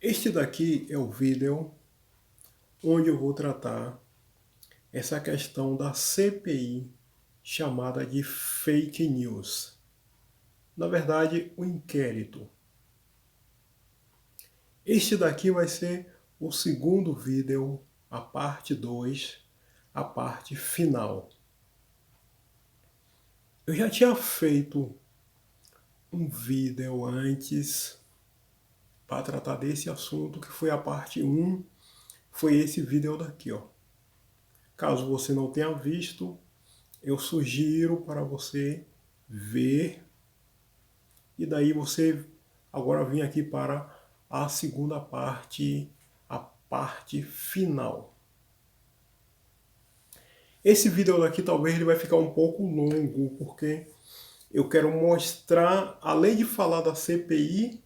Este daqui é o vídeo onde eu vou tratar essa questão da CPI chamada de fake news. Na verdade, o inquérito. Este daqui vai ser o segundo vídeo, a parte 2, a parte final. Eu já tinha feito um vídeo antes para tratar desse assunto, que foi a parte 1, foi esse vídeo daqui, ó. Caso você não tenha visto, eu sugiro para você ver e daí você agora vem aqui para a segunda parte, a parte final. Esse vídeo daqui talvez ele vai ficar um pouco longo, porque eu quero mostrar, além de falar da CPI,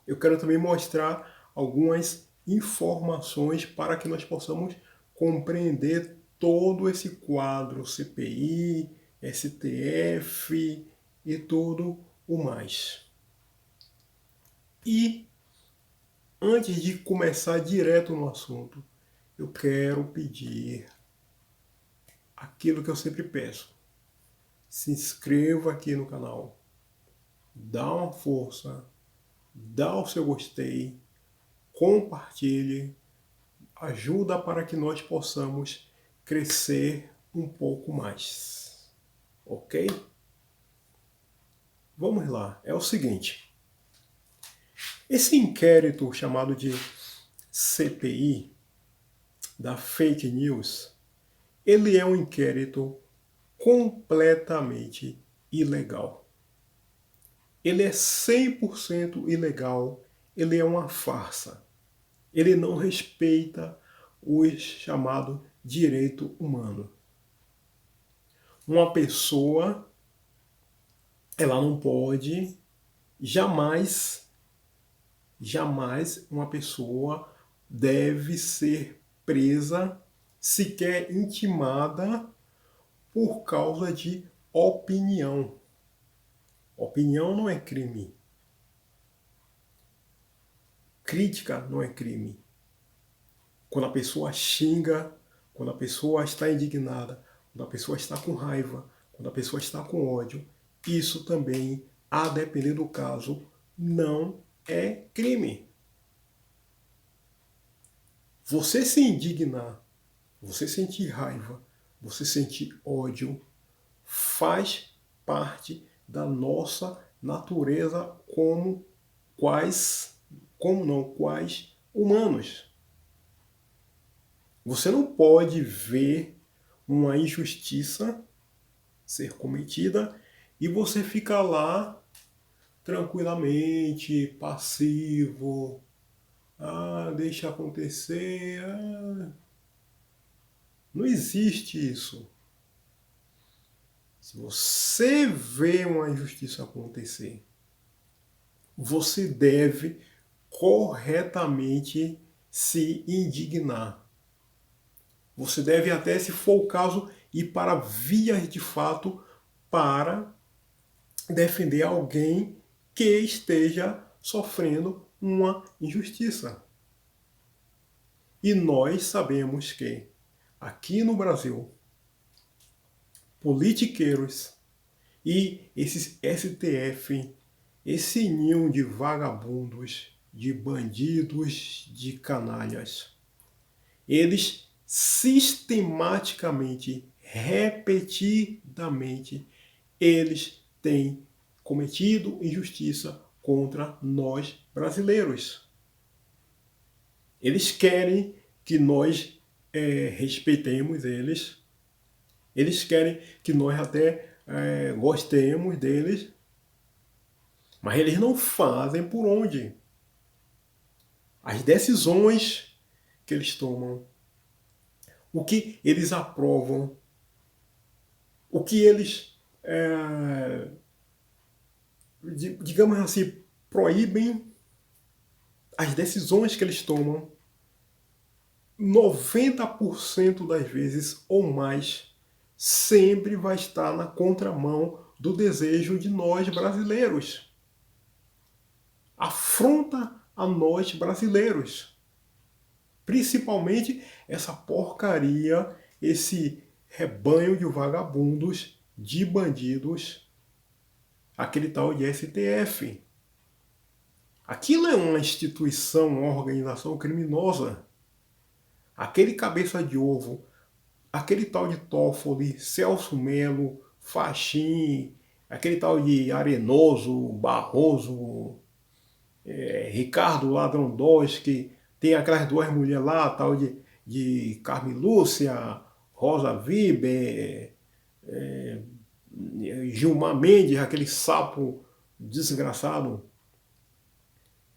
eu quero também mostrar algumas informações para que nós possamos compreender todo esse quadro CPI, STF e tudo o mais. E antes de começar direto no assunto, eu quero pedir aquilo que eu sempre peço. Se inscreva aqui no canal, dá uma força, dá o seu gostei, compartilhe, ajuda para que nós possamos crescer um pouco mais. Ok? Vamos lá. É o seguinte. Esse inquérito chamado de CPI, da fake news, ele é um inquérito completamente ilegal. Ele é 100% ilegal, ele é uma farsa. Ele não respeita o chamado direito humano. Uma pessoa, ela não pode, jamais uma pessoa deve ser presa, sequer intimada, por causa de opinião. Opinião não é crime. Crítica não é crime. Quando a pessoa xinga, quando a pessoa está indignada, quando a pessoa está com raiva, quando a pessoa está com ódio, isso também, a depender do caso, não é crime. Você se indignar, você sentir raiva, você sentir ódio, faz parte da nossa natureza quais humanos. Você não pode ver uma injustiça ser cometida e você ficar lá tranquilamente, passivo. Deixa acontecer. Não existe isso. Se você vê uma injustiça acontecer, você deve corretamente se indignar. Você deve até, se for o caso, ir para vias de fato para defender alguém que esteja sofrendo uma injustiça. E nós sabemos que aqui no Brasil, politiqueiros e esses STF, esse ninho de vagabundos, de bandidos, de canalhas, eles sistematicamente, repetidamente, eles têm cometido injustiça contra nós brasileiros. Eles querem que nós respeitemos eles. Eles querem que nós até gostemos deles. Mas eles não fazem por onde. As decisões que eles tomam, o que eles aprovam, o que eles, digamos assim, proíbem, as decisões que eles tomam, 90% das vezes ou mais, sempre vai estar na contramão do desejo de nós brasileiros. Afronta a nós brasileiros. Principalmente essa porcaria, esse rebanho de vagabundos, de bandidos, aquele tal de STF. Aquilo é uma instituição, uma organização criminosa. Aquele cabeça de ovo, aquele tal de Toffoli, Celso Melo, Fachin, aquele tal de Arenoso, Barroso, Ricardo Ladrondowski, tem aquelas duas mulheres lá, tal de Carmen Lúcia, Rosa Weber, Gilmar Mendes, aquele sapo desgraçado.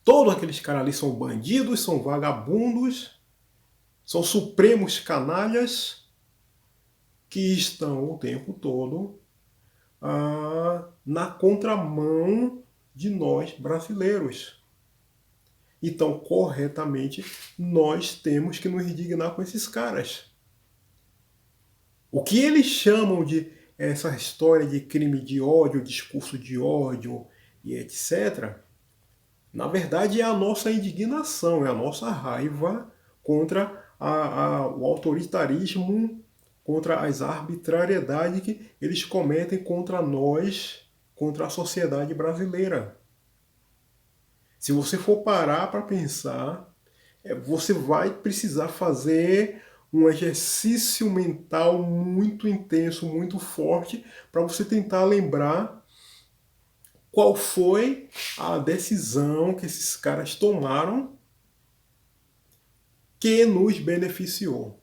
Todos aqueles caras ali são bandidos, são vagabundos, são supremos canalhas que estão o tempo todo na contramão de nós brasileiros. Então, corretamente, nós temos que nos indignar com esses caras. O que eles chamam de essa história de crime de ódio, discurso de ódio e etc., na verdade é a nossa indignação, é a nossa raiva contra o autoritarismo, contra as arbitrariedades que eles cometem contra nós, contra a sociedade brasileira. Se você for parar para pensar, você vai precisar fazer um exercício mental muito intenso, muito forte, para você tentar lembrar qual foi a decisão que esses caras tomaram que nos beneficiou.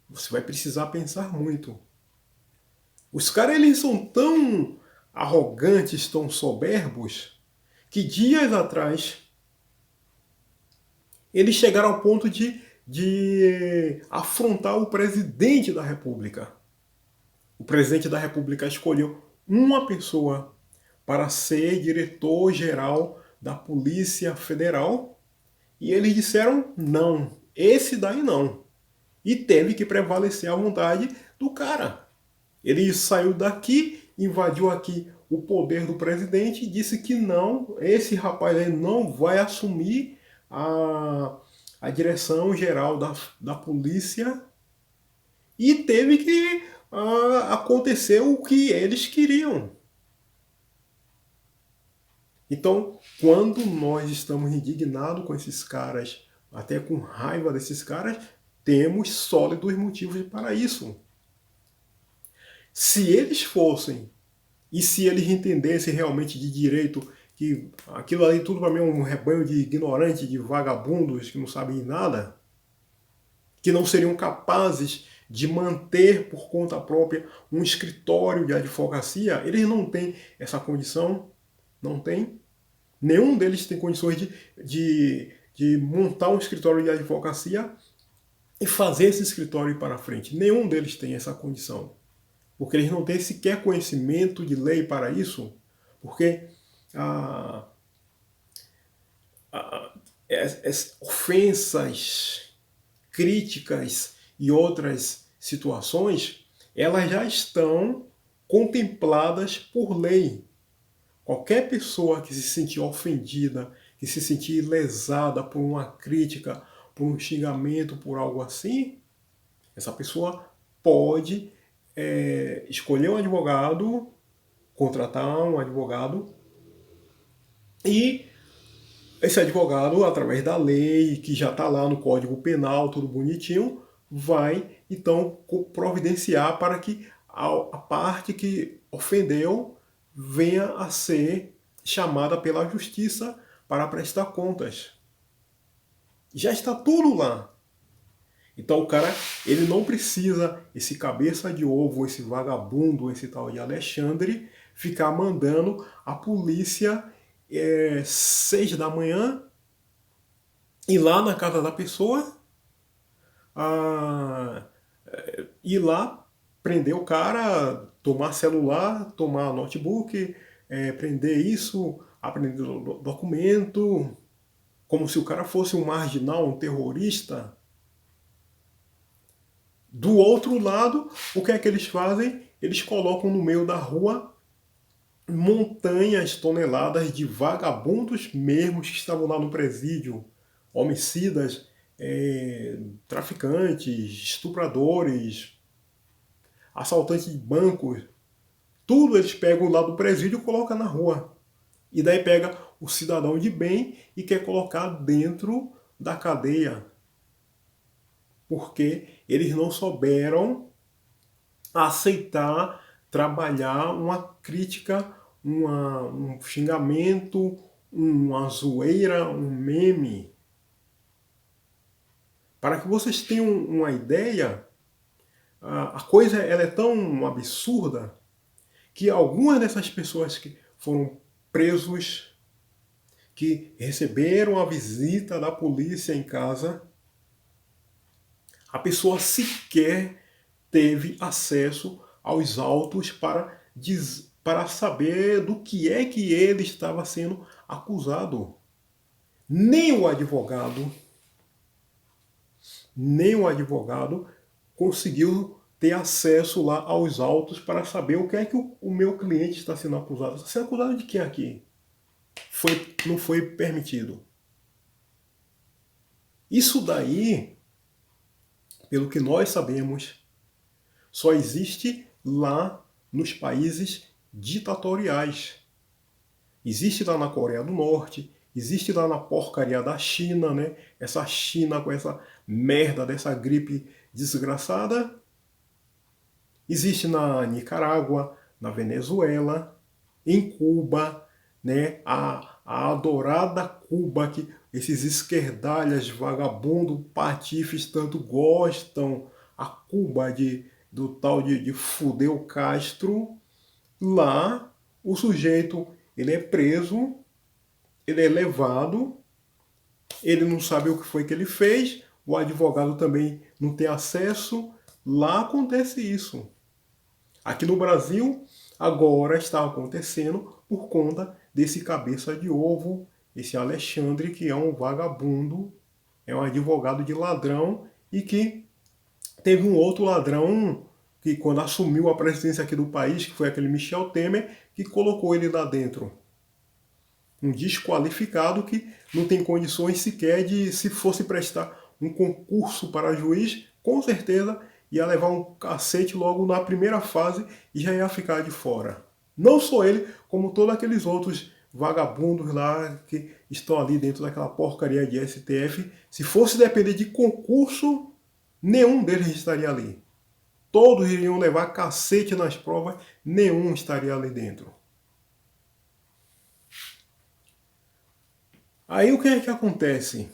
Você vai precisar pensar muito. Os caras, eles são tão arrogantes, tão soberbos, que dias atrás eles chegaram ao ponto de afrontar o presidente da República. O presidente da República escolheu uma pessoa para ser diretor-geral da Polícia Federal e eles disseram não, esse daí não. E teve que prevalecer a vontade do cara. Ele saiu daqui, invadiu aqui o poder do presidente e disse que não, esse rapaz aí não vai assumir a direção geral da polícia e teve que acontecer o que eles queriam. Então, quando nós estamos indignados com esses caras, até com raiva desses caras, temos sólidos motivos para isso. Se eles fossem, e se eles entendessem realmente de direito, que aquilo ali tudo para mim é um rebanho de ignorantes, de vagabundos que não sabem nada, que não seriam capazes de manter por conta própria um escritório de advocacia, eles não têm essa condição, não tem. Nenhum deles tem condições de montar um escritório de advocacia e fazer esse escritório ir para frente. Nenhum deles tem essa condição. Porque eles não têm sequer conhecimento de lei para isso. Porque as ofensas, críticas e outras situações, elas já estão contempladas por lei. Qualquer pessoa que se sentir ofendida, que se sentir lesada por uma crítica, por um xingamento, por algo assim, essa pessoa pode escolher um advogado, contratar um advogado e esse advogado, através da lei, que já está lá no Código Penal, tudo bonitinho, vai então providenciar para que a parte que ofendeu venha a ser chamada pela justiça para prestar contas. Já está tudo lá. Então o cara, ele não precisa, esse cabeça de ovo, esse vagabundo, esse tal de Alexandre, ficar mandando a polícia 6 da manhã ir lá na casa da pessoa, ir lá, prender o cara, tomar celular, tomar notebook, prender isso, aprender documento, como se o cara fosse um marginal, um terrorista. Do outro lado, o que é que eles fazem? Eles colocam no meio da rua montanhas, toneladas de vagabundos mesmos que estavam lá no presídio, homicidas, traficantes, estupradores, assaltantes de bancos, tudo eles pegam lá do presídio e colocam na rua. E daí pega o cidadão de bem e quer colocar dentro da cadeia. Porque eles não souberam aceitar, trabalhar uma crítica, um xingamento, uma zoeira, um meme. Para que vocês tenham uma ideia, a coisa ela é tão absurda que algumas dessas pessoas que foram presos, que receberam a visita da polícia em casa, a pessoa sequer teve acesso aos autos para saber do que é que ele estava sendo acusado. Nem o advogado conseguiu ter acesso lá aos autos para saber o que é que o meu cliente está sendo acusado. Está sendo acusado de quê aqui? Não foi permitido. Isso daí, pelo que nós sabemos, só existe lá nos países ditatoriais. Existe lá na Coreia do Norte, existe lá na porcaria da China, né? Essa China com essa merda dessa gripe desgraçada. Existe na Nicarágua, na Venezuela, em Cuba, né? A adorada Cuba que esses esquerdalhas, vagabundo, patifes tanto gostam, a Cuba do tal de Fidel Castro. Lá o sujeito ele é preso, ele é levado, ele não sabe o que foi que ele fez, o advogado também não tem acesso. Lá acontece isso. Aqui no Brasil, agora está acontecendo por conta desse cabeça de ovo, esse Alexandre, que é um vagabundo, é um advogado de ladrão e que teve um outro ladrão que quando assumiu a presidência aqui do país, que foi aquele Michel Temer, que colocou ele lá dentro. Um desqualificado que não tem condições sequer de, se fosse prestar um concurso para juiz, com certeza ia levar um cacete logo na primeira fase e já ia ficar de fora. Não só ele, como todos aqueles outros vagabundos lá que estão ali dentro daquela porcaria de STF. Se fosse depender de concurso, nenhum deles estaria ali. Todos iriam levar cacete nas provas, nenhum estaria ali dentro. Aí o que é que acontece?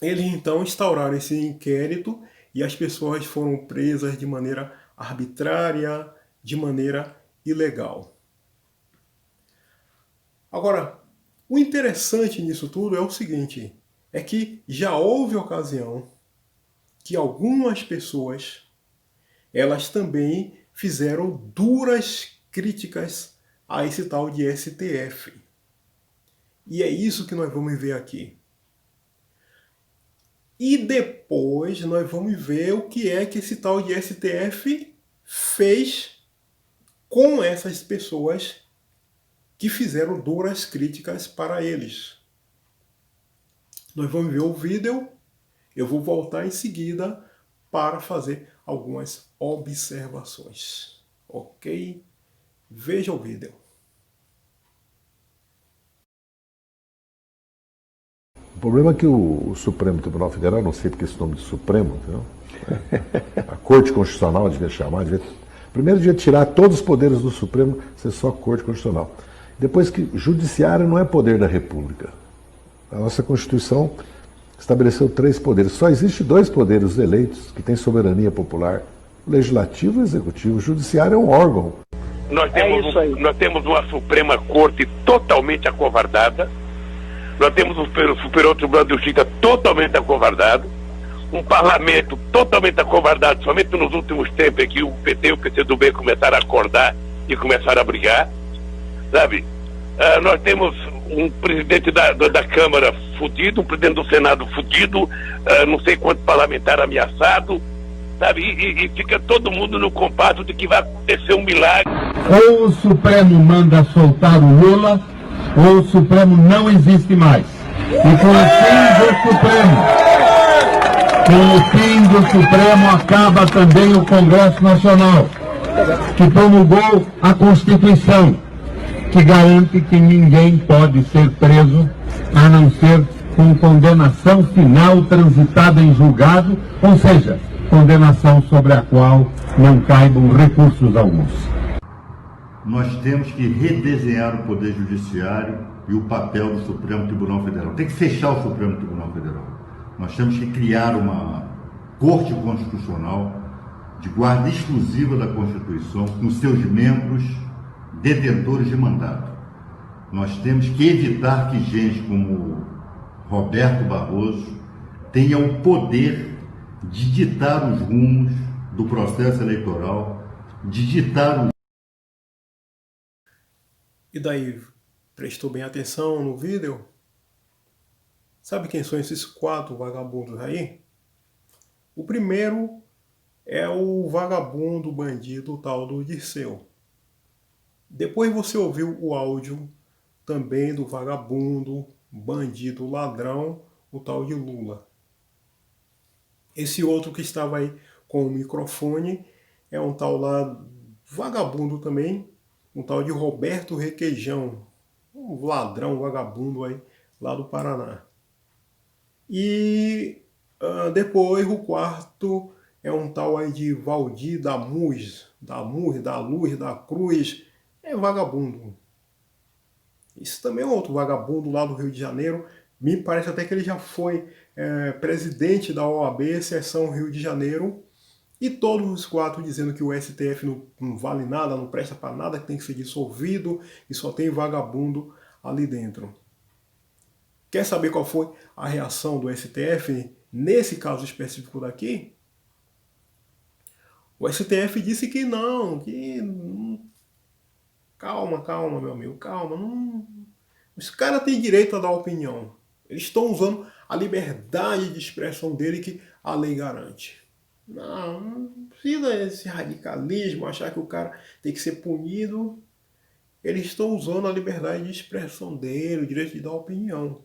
Eles então instauraram esse inquérito e as pessoas foram presas de maneira arbitrária, de maneira ilegal. Agora, o interessante nisso tudo é o seguinte, é que já houve ocasião que algumas pessoas, elas também fizeram duras críticas a esse tal de STF. E é isso que nós vamos ver aqui. E depois nós vamos ver o que é que esse tal de STF fez com essas pessoas que fizeram duras críticas para eles. Nós vamos ver o vídeo, eu vou voltar em seguida para fazer algumas observações. Ok? Veja o vídeo. O problema é que o Supremo Tribunal Federal, não sei porque esse nome de Supremo, entendeu? A Corte Constitucional devia chamar, primeiro devia tirar todos os poderes do Supremo, ser só Corte Constitucional. Depois que Judiciário não é poder da República. A nossa Constituição estabeleceu 3 poderes. Só existe 2 poderes eleitos que têm soberania popular: o Legislativo e o Executivo. O Judiciário é um órgão. Nós temos uma Suprema Corte totalmente acovardada. Nós temos o Superior Tribunal de Justiça totalmente acovardado, um parlamento totalmente acovardado, somente nos últimos tempos é que o PT e o PCdoB começaram a acordar e começaram a brigar, sabe? Nós temos um presidente da Câmara fudido, um presidente do Senado fudido, não sei quanto parlamentar ameaçado, sabe? E fica todo mundo no compasso de que vai acontecer um milagre. Ou o Supremo manda soltar o Lula, ou o Supremo não existe mais. E com o fim do Supremo acaba também o Congresso Nacional, que promulgou a Constituição, que garante que ninguém pode ser preso, a não ser com condenação final transitada em julgado, ou seja, condenação sobre a qual não caibam recursos alguns. Nós temos que redesenhar o Poder Judiciário e o papel do Supremo Tribunal Federal. Tem que fechar o Supremo Tribunal Federal. Nós temos que criar uma Corte Constitucional de guarda exclusiva da Constituição, com seus membros detentores de mandato. Nós temos que evitar que gente como Roberto Barroso tenha o poder de ditar os rumos do processo eleitoral, de ditar os... E daí, prestou bem atenção no vídeo? Sabe quem são esses 4 vagabundos aí? O primeiro é o vagabundo bandido tal do Dirceu. Depois você ouviu o áudio também do vagabundo, bandido, ladrão, o tal de Lula. Esse outro que estava aí com o microfone é um tal lá, vagabundo também, um tal de Roberto Requeijão, um ladrão, vagabundo aí, lá do Paraná. E depois o quarto é um tal aí de Valdir da Luz, da Cruz, é vagabundo. Isso também é outro vagabundo lá do Rio de Janeiro. Me parece até que ele já foi presidente da OAB, seção Rio de Janeiro. E todos os 4 dizendo que o STF não vale nada, não presta para nada, que tem que ser dissolvido e só tem vagabundo ali dentro. Quer saber qual foi a reação do STF nesse caso específico daqui? O STF disse que não, calma, meu amigo, calma. Não... Os caras têm direito a dar opinião. Eles estão usando a liberdade de expressão dele que a lei garante. Não precisa esse radicalismo, achar que o cara tem que ser punido. Eles estão usando a liberdade de expressão dele, o direito de dar opinião.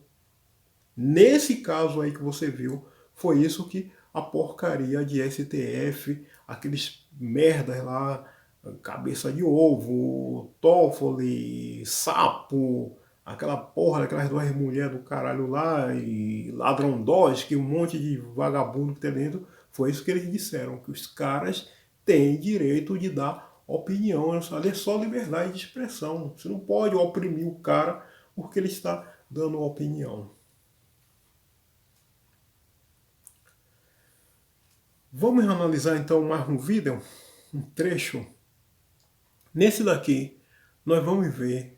Nesse caso aí que você viu, foi isso que a porcaria de STF, aqueles merdas lá, cabeça de ovo, Toffoli, sapo, aquela porra daquelas 2 mulheres do caralho lá, e ladrões, que um monte de vagabundo que tem dentro, foi isso que eles disseram, que os caras têm direito de dar opinião, é só liberdade de expressão. Você não pode oprimir o cara porque ele está dando opinião. Vamos analisar então mais um vídeo, um trecho. Nesse daqui, nós vamos ver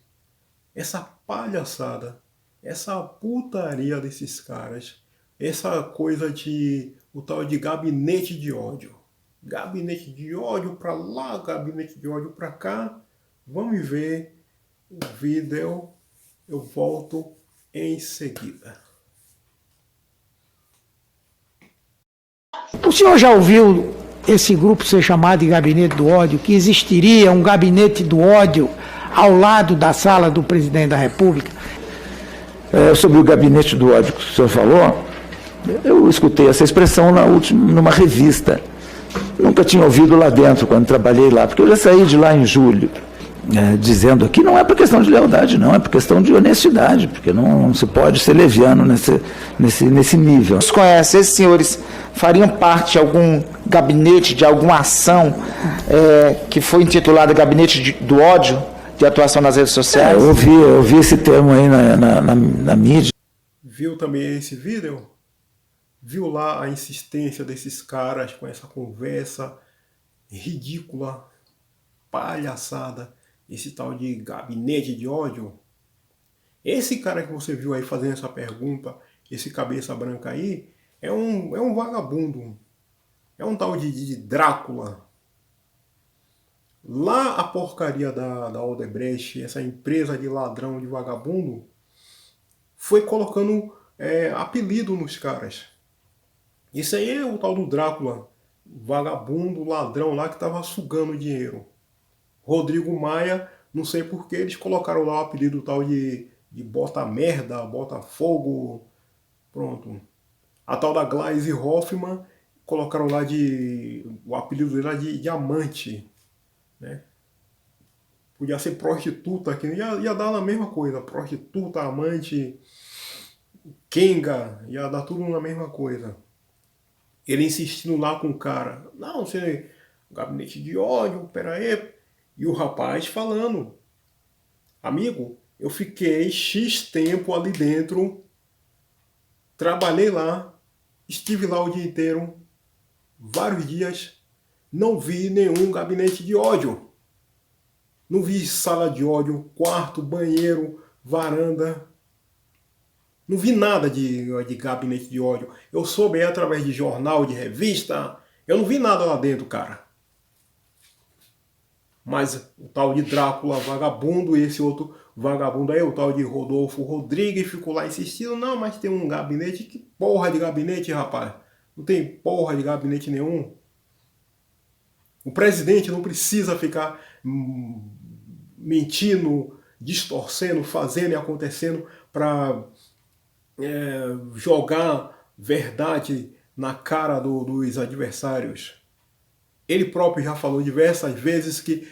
essa palhaçada, essa putaria desses caras, essa coisa de o tal de gabinete de ódio. Gabinete de ódio para lá, gabinete de ódio para cá. Vamos ver o vídeo, eu volto em seguida. O senhor já ouviu esse grupo ser chamado de gabinete do ódio, que existiria um gabinete do ódio ao lado da sala do presidente da República? Sobre o gabinete do ódio que o senhor falou, eu escutei essa expressão numa revista. Nunca tinha ouvido lá dentro, quando trabalhei lá, porque eu já saí de lá em julho, dizendo que não é por questão de lealdade, não, é por questão de honestidade, porque não se pode ser leviano nesse nível. Você conhece, esses senhores fariam parte de algum gabinete, de alguma ação que foi intitulada Gabinete do Ódio, de atuação nas redes sociais? Eu vi esse termo aí na mídia. Viu também esse vídeo? Viu lá a insistência desses caras com essa conversa ridícula, palhaçada, esse tal de gabinete de ódio? Esse cara que você viu aí fazendo essa pergunta, esse cabeça branca aí, é um vagabundo. É um tal de Drácula. Lá a porcaria da Odebrecht, essa empresa de ladrão, de vagabundo, foi colocando apelido nos caras. Isso aí é o tal do Drácula, vagabundo, ladrão lá que estava sugando dinheiro, Rodrigo Maia, não sei por que eles colocaram lá o apelido tal de bota merda, bota fogo, pronto. A tal da Gleisi Hoffmann, colocaram lá o apelido dela de diamante, né? Podia ser prostituta, que ia dar na mesma coisa, prostituta, amante, Kenga, ia dar tudo na mesma coisa. Ele insistindo lá com o cara, não, você, gabinete de ódio, peraí. E o rapaz falando, amigo, eu fiquei X tempo ali dentro, trabalhei lá, estive lá o dia inteiro, vários dias, não vi nenhum gabinete de ódio. Não vi sala de ódio, quarto, banheiro, varanda. Não vi nada de gabinete de ódio. Eu soube através de jornal, de revista. Eu não vi nada lá dentro, cara. Mas o tal de Drácula vagabundo, esse outro vagabundo aí, o tal de Rodolfo Rodrigues, ficou lá insistindo. Não, mas tem um gabinete. Que porra de gabinete, rapaz? Não tem porra de gabinete nenhum. O presidente não precisa ficar mentindo, distorcendo, fazendo e acontecendo para jogar verdade na cara dos adversários. Ele próprio já falou diversas vezes que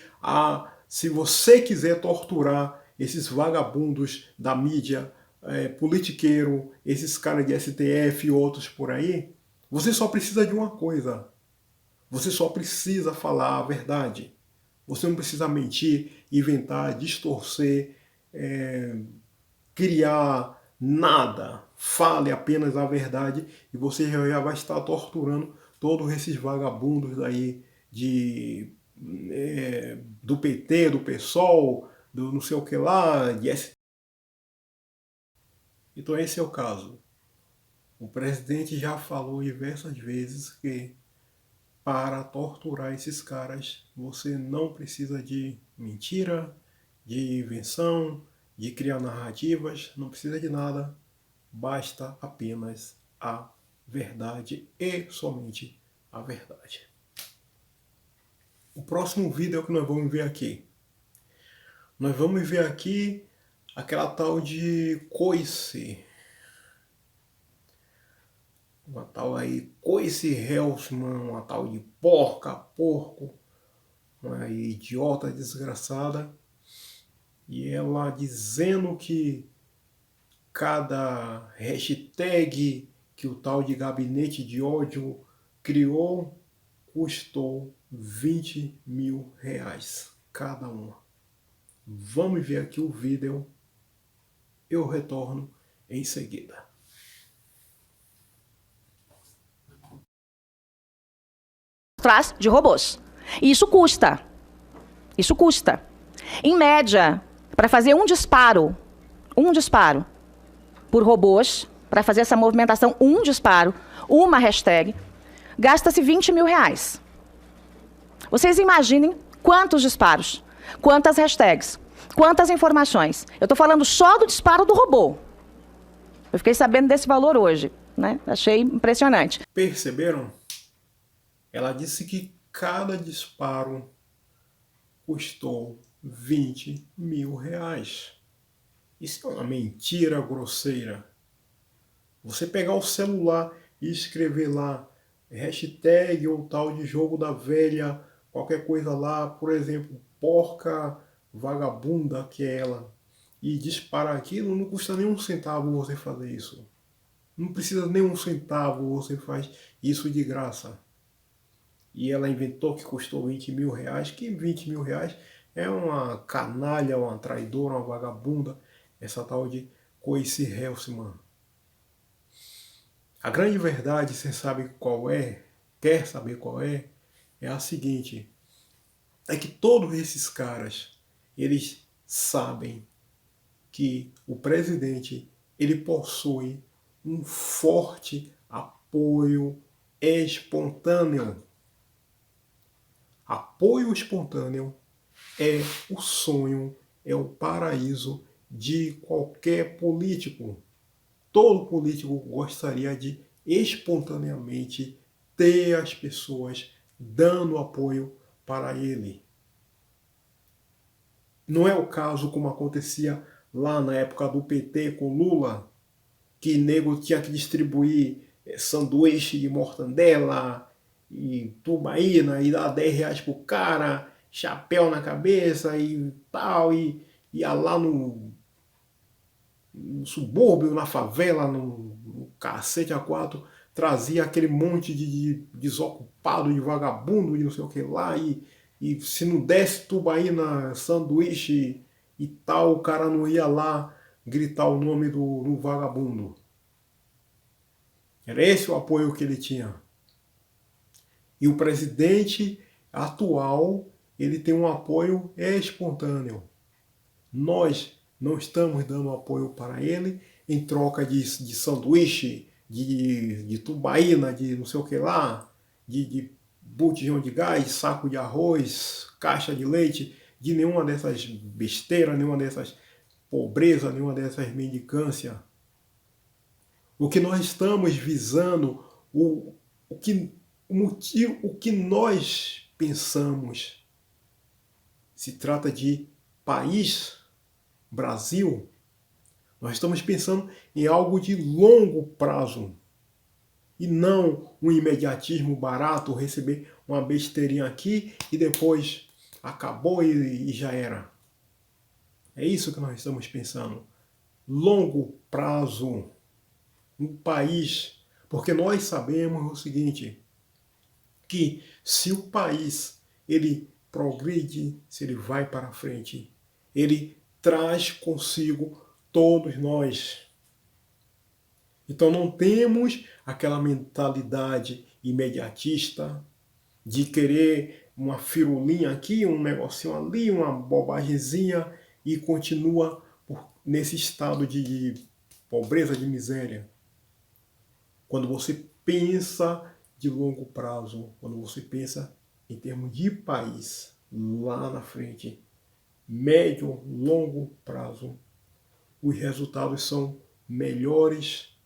se você quiser torturar esses vagabundos da mídia, politiqueiro, esses caras de STF e outros por aí, você só precisa de uma coisa. Você só precisa falar a verdade. Você não precisa mentir, inventar, distorcer, criar nada. Fale apenas a verdade e você já vai estar torturando todos esses vagabundos aí do PT, do PSOL, do não sei o que lá, de STF. Então esse é o caso. O presidente já falou diversas vezes que para torturar esses caras, você não precisa de mentira, de invenção, de criar narrativas, não precisa de nada, basta apenas a verdade e somente a verdade. O próximo vídeo é o que nós vamos ver aqui. Nós vamos ver aqui aquela tal de coice. Uma tal aí, Coice Hellsman, uma tal de porco, uma idiota desgraçada. E ela dizendo que cada hashtag que o tal de gabinete de ódio criou custou 20 mil reais cada uma. Vamos ver aqui o vídeo. Eu retorno em seguida. Atrás de robôs. E isso custa. Isso custa. Em média, para fazer um disparo por robôs, para fazer essa movimentação, um disparo, uma hashtag, gasta-se 20 mil reais. Vocês imaginem quantos disparos, quantas hashtags, quantas informações. Eu estou falando só do disparo do robô. Eu fiquei sabendo desse valor hoje, né? Achei impressionante. Perceberam? Ela disse que cada disparo custou 20 mil reais. Isso é uma mentira grosseira. Você pegar o celular e escrever lá hashtag ou tal de jogo da velha, qualquer coisa lá, por exemplo, porca vagabunda que é ela, e disparar aquilo, não custa nem um centavo você fazer isso. Não precisa nem um centavo, você faz isso de graça. E ela inventou que custou 20 mil reais, que 20 mil reais é uma canalha, uma traidora, uma vagabunda, essa tal de Coice Hellsman. A grande verdade, você sabe qual é, quer saber qual é a seguinte, é que todos esses caras, eles sabem que o presidente, ele possui um forte apoio espontâneo. Apoio espontâneo é o sonho, é o paraíso de qualquer político. Todo político gostaria de espontaneamente ter as pessoas dando apoio para ele. Não é o caso como acontecia lá na época do PT com Lula, que nego tinha que distribuir sanduíche de mortandela e tubaína e dar 10 reais pro cara, chapéu na cabeça e tal, e ia lá no subúrbio, na favela, no cacete a quatro, trazia aquele monte de desocupado, de vagabundo, de não sei o que lá, e se não desse tubaína, sanduíche e tal, o cara não ia lá gritar o nome do vagabundo. Era esse o apoio que ele tinha. E o presidente atual, ele tem um apoio espontâneo. Nós não estamos dando apoio para ele em troca de sanduíche, de tubaína, de não sei o que lá, de botijão de gás, saco de arroz, caixa de leite, de nenhuma dessas besteiras, nenhuma dessas pobreza, nenhuma dessas mendicâncias. O que nós estamos visando, o que nós pensamos, se trata de país, Brasil, nós estamos pensando em algo de longo prazo e não um imediatismo barato, receber uma besteirinha aqui e depois acabou e já era. É isso que nós estamos pensando. Longo prazo. Um país, porque nós sabemos o seguinte, que se o país ele progride, se ele vai para frente, ele traz consigo todos nós. Então não temos aquela mentalidade imediatista de querer uma firulinha aqui, um negocinho ali, uma bobagemzinha e continua nesse estado de pobreza, de miséria. Quando você pensa de longo prazo, quando você pensa em termos de país, lá na frente, médio, longo prazo, os resultados são melhores,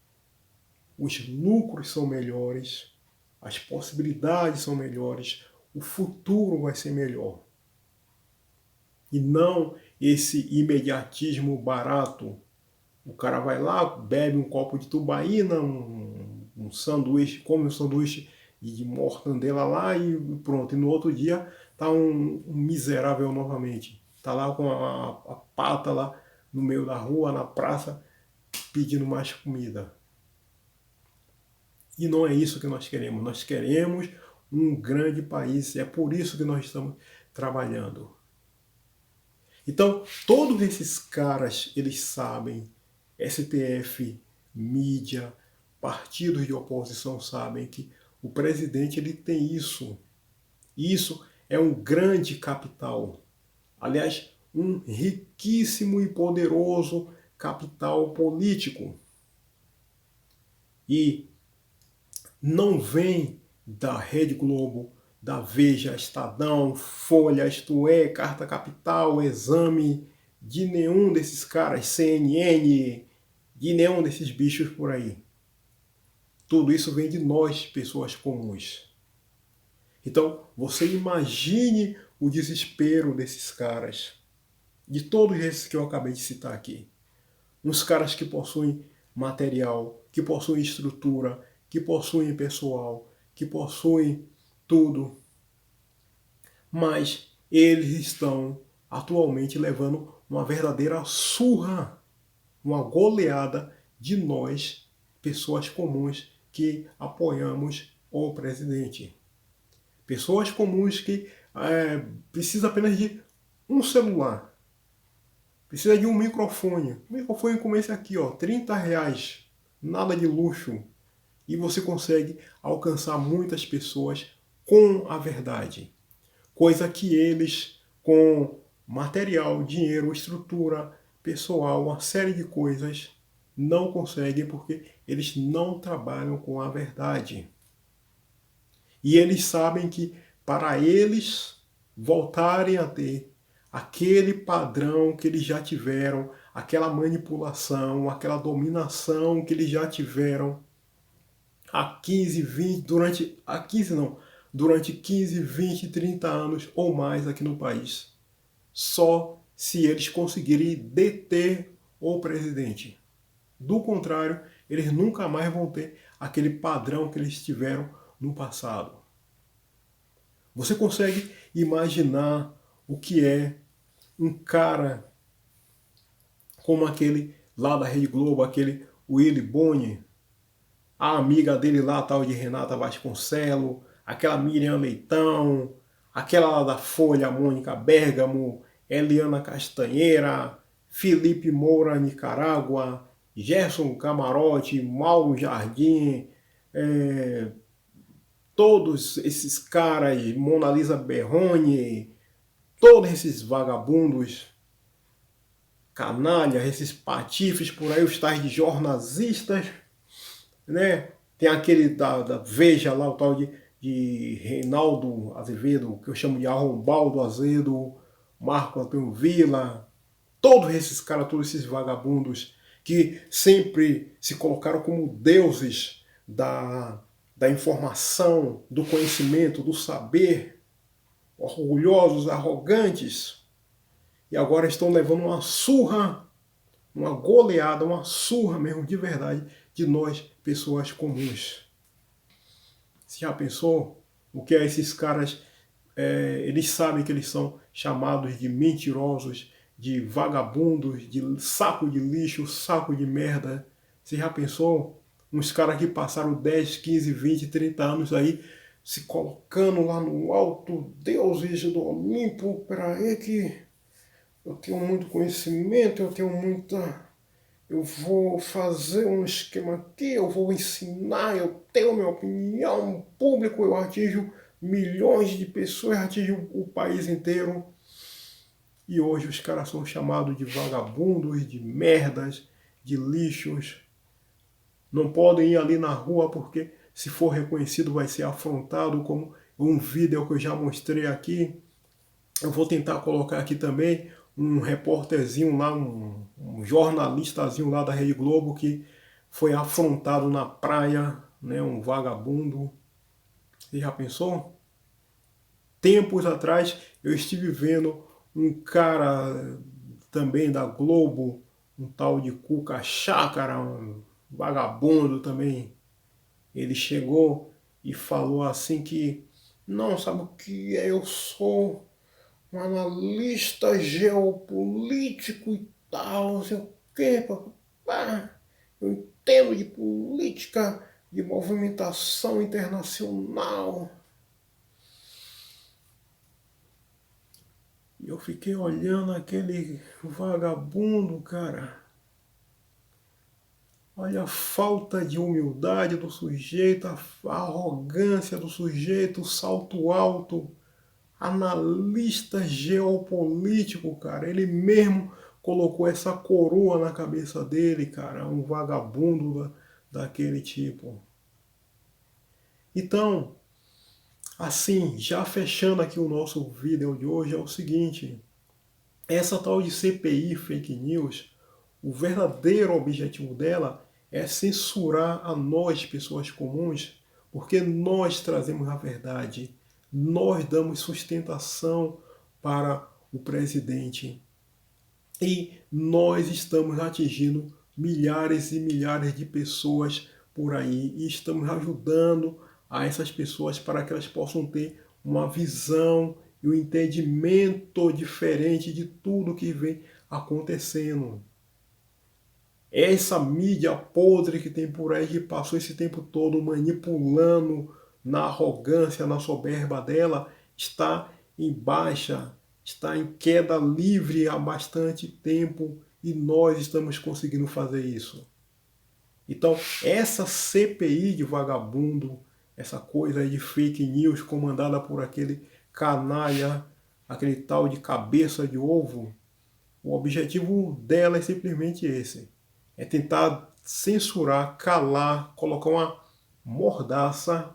os lucros são melhores, as possibilidades são melhores, o futuro vai ser melhor. E não esse imediatismo barato. O cara vai lá, bebe um copo de tubaína, um sanduíche, come um sanduíche de mortandela lá e pronto. E no outro dia tá um miserável novamente. Tá lá com a pata lá no meio da rua, na praça, pedindo mais comida. E não é isso que nós queremos. Nós queremos um grande país. É por isso que nós estamos trabalhando. Então, todos esses caras, eles sabem, STF, mídia, partidos de oposição sabem que o presidente ele tem isso. Isso é um grande capital. Aliás, um riquíssimo e poderoso capital político. E não vem da Rede Globo, da Veja, Estadão, Folha, Isto É, Carta Capital, Exame, de nenhum desses caras, CNN, de nenhum desses bichos por aí. Tudo isso vem de nós, pessoas comuns. Então, você imagine o desespero desses caras, de todos esses que eu acabei de citar aqui. Uns caras que possuem material, que possuem estrutura, que possuem pessoal, que possuem tudo. Mas eles estão atualmente levando uma verdadeira surra, uma goleada de nós, pessoas comuns que apoiamos o presidente. Pessoas comuns que precisam apenas de um celular. Precisa de um microfone. Um microfone como esse aqui, ó, R$30. Nada de luxo. E você consegue alcançar muitas pessoas com a verdade. Coisa que eles, com material, dinheiro, estrutura, pessoal, uma série de coisas, não conseguem porque eles não trabalham com a verdade. E eles sabem que para eles voltarem a ter aquele padrão que eles já tiveram, aquela manipulação, aquela dominação que eles já tiveram há 15, 20, durante 15, 20, 30 anos ou mais aqui no país. Só se eles conseguirem deter o presidente. Do contrário, eles nunca mais vão ter aquele padrão que eles tiveram no passado. Você consegue imaginar o que é um cara como aquele lá da Rede Globo, aquele Willy Boni, a amiga dele lá, tal de Renata Vasconcelos, aquela Miriam Leitão, aquela lá da Folha, Mônica Bergamo, Eliana Castanheira, Felipe Moura, Nicarágua, Gerson Camarote, Mauro Jardim, todos esses caras, Mona Lisa Berrone, todos esses vagabundos, canalhas, esses patifes por aí, os tais de jornalistas, né? Tem aquele da Veja lá, o tal de Reinaldo Azevedo, que eu chamo de Arrombaldo Azevedo, Marco Antônio Villa, todos esses caras, todos esses vagabundos que sempre se colocaram como deuses da informação, do conhecimento, do saber, orgulhosos, arrogantes, e agora estão levando uma surra, uma goleada, uma surra mesmo de verdade de nós, pessoas comuns. Você já pensou o que é esses caras? Eles sabem que eles são chamados de mentirosos, de vagabundos, de saco de lixo, saco de merda. Você já pensou? Uns caras que passaram 10, 15, 20, 30 anos aí se colocando lá no alto, deuses do Olimpo. Peraí que eu tenho muito conhecimento, eu vou fazer um esquema aqui, eu vou ensinar, eu tenho minha opinião pública, eu atinjo milhões de pessoas, atinjo o país inteiro. E hoje os caras são chamados de vagabundos, de merdas, de lixos. Não podem ir ali na rua porque se for reconhecido vai ser afrontado, como um vídeo que eu já mostrei aqui. Eu vou tentar colocar aqui também um repórterzinho lá, um jornalistazinho lá da Rede Globo que foi afrontado na praia, né, um vagabundo. Você já pensou? Tempos atrás eu estive vendo um cara também da Globo, um tal de Cuca Chácara, um vagabundo também. Ele chegou e falou assim que, não, sabe o que é? Eu sou um analista geopolítico e tal, não sei o quê, papá. Eu entendo de política, de movimentação internacional. E eu fiquei olhando aquele vagabundo, cara. Olha a falta de humildade do sujeito, a arrogância do sujeito, o salto alto. Analista geopolítico, cara. Ele mesmo colocou essa coroa na cabeça dele, cara. Um vagabundo daquele tipo. Então, assim, já fechando aqui o nosso vídeo de hoje, é o seguinte. Essa tal de CPI Fake News, o verdadeiro objetivo dela é censurar a nós, pessoas comuns, porque nós trazemos a verdade. Nós damos sustentação para o presidente e nós estamos atingindo milhares e milhares de pessoas por aí e estamos ajudando a essas pessoas para que elas possam ter uma visão e um entendimento diferente de tudo que vem acontecendo. Essa mídia podre que tem por aí, que passou esse tempo todo manipulando na arrogância, na soberba dela, está em baixa, está em queda livre há bastante tempo e nós estamos conseguindo fazer isso. Então, essa CPI de vagabundo, essa coisa aí de fake news comandada por aquele canalha, aquele tal de cabeça de ovo, o objetivo dela é simplesmente esse. É tentar censurar, calar, colocar uma mordaça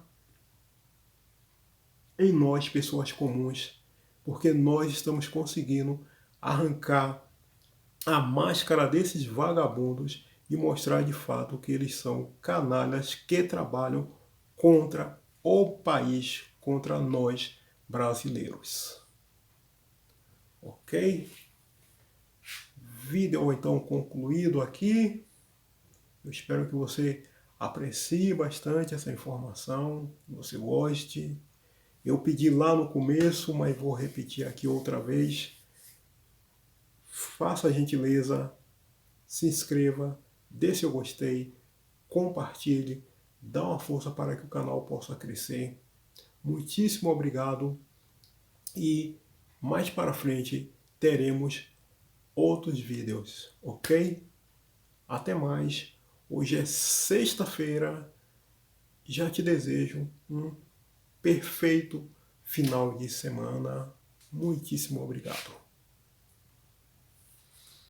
em nós, pessoas comuns, porque nós estamos conseguindo arrancar a máscara desses vagabundos e mostrar de fato que eles são canalhas que trabalham contra o país, contra nós brasileiros. Ok? vídeo então concluído aqui. Eu espero que você aprecie bastante essa informação, que você goste. Eu pedi lá no começo, mas vou repetir aqui outra vez. Faça a gentileza, se inscreva, dê seu gostei, compartilhe, dá uma força para que o canal possa crescer. Muitíssimo obrigado e mais para frente teremos outros vídeos, ok? Até mais. Hoje é sexta-feira. Já te desejo um perfeito final de semana. Muitíssimo obrigado.